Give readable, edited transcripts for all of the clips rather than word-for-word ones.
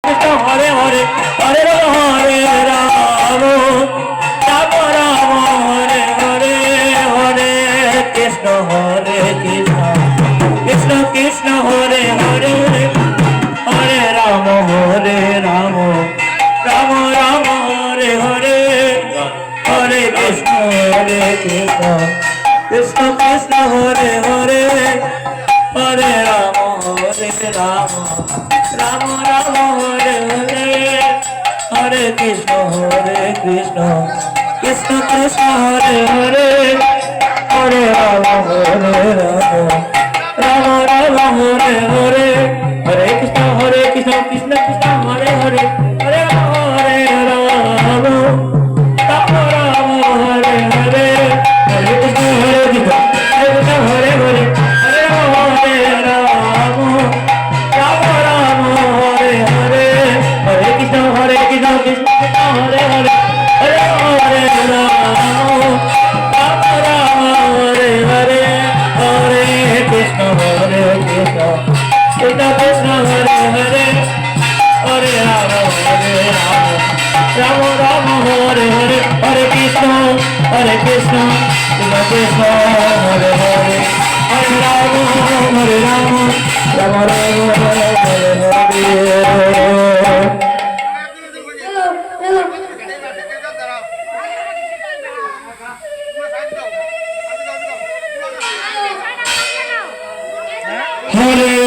হরে হরে হরে রাম রাম রাম হরে হরে হরে কৃষ্ণ হরে কৃষ্ণ কৃষ্ণ কৃষ্ণ হরে হরে হরে রাম রাম রাম হরে হরে হরে কৃষ্ণ কৃষ্ণ কৃষ্ণ হরে হরে হরে রাম রাম রাম রাম হরে হরে হরে কৃষ্ণ কৃষ্ণ কৃষ্ণ কৃষ্ণ হরে হরে হরে রাম রাম রাম হরে হরে হরে কৃষ্ণ কৃষ্ণ কৃষ্ণ হরে হরে হরে রাম রাম রাম রাম হরে হরে হরে কৃষ্ণ কৃষ্ণ হরে হরে হরে রাম রাম রাম রাম হরে হরে হরে কৃষ্ণ কৃষ্ণ কৃষ্ণ হরে হরে হরে হরে রাম রাম রাম হরে হরে হরে কৃষ্ণ কৃষ্ণ কৃষ্ণ কৃষ্ণ হরে হরে হরে রাম রাম রাম হরে হরে হরে কৃষ্ণ কৃষ্ণ কৃষ্ণ হরে হরে হরে রাম রাম রাম হরে হরে হরে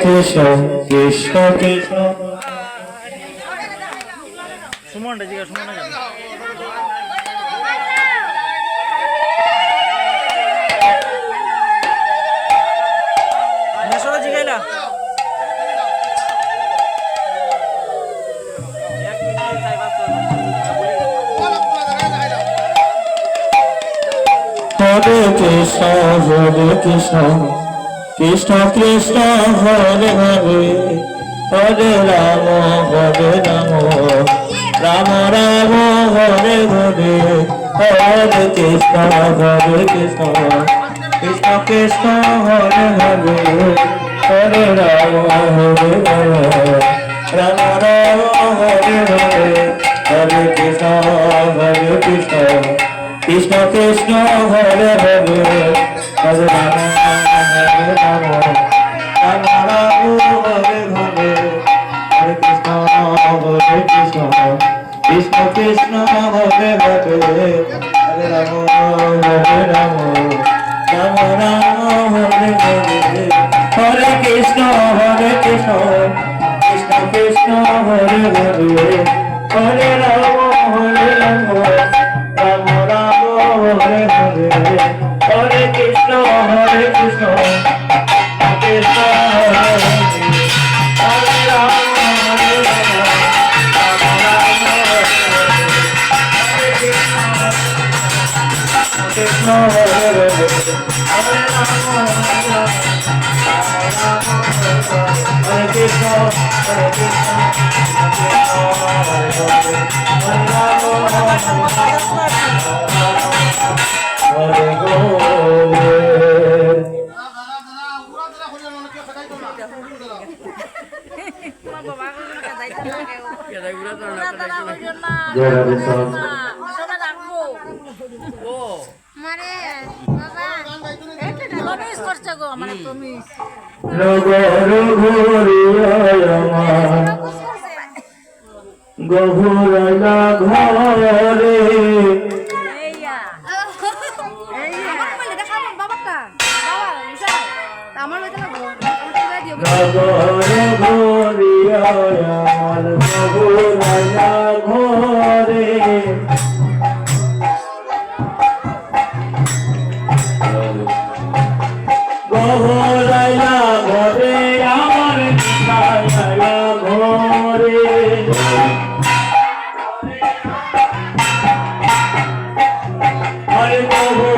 কৃষ্ণ কৃষ্ণ কৃষ্ণ সুমনটা জিজ্ঞাসা সুমন জিগাইলা হরে কৃষ্ণ কৃষ্ণ কৃষ্ণ কৃষ্ণ হরে হরে হরে রাম রাম রাম হরে হরে হরে কৃষ্ণ কৃষ্ণ কৃষ্ণ কৃষ্ণ হরে হরে হরে রাম রাম রাম হরে হরে হরে কৃষ্ণ কৃষ্ণ কৃষ্ণ কৃষ্ণ হরে হরে হরে রাম রাম রাম রাম হরে হরে হরে কৃষ্ণ কৃষ্ণ কৃষ্ণ হরে হরে হরে রাম রাম রাম রাম হরে হরে হরে কৃষ্ণ কৃষ্ণ কৃষ্ণ হরে হরে হরে রাম রাম রাম হরে হরে হরে কৃষ্ণ কৃষ্ণ কৃষ্ণ হরে হরে রাম হরে রাম রাম কৃষ্ণ হরে হরে হরে রাম হরে কৃষ্ণ হরে কৃষ্ণ হরে গোবিন্দ গহুরাইলা ঘরে নগরে ঘরিয়া আমার গহুরাইলা ঘরে গহুরাইলা ঘরে আমার গহুরাইলা ঘরে হরে গো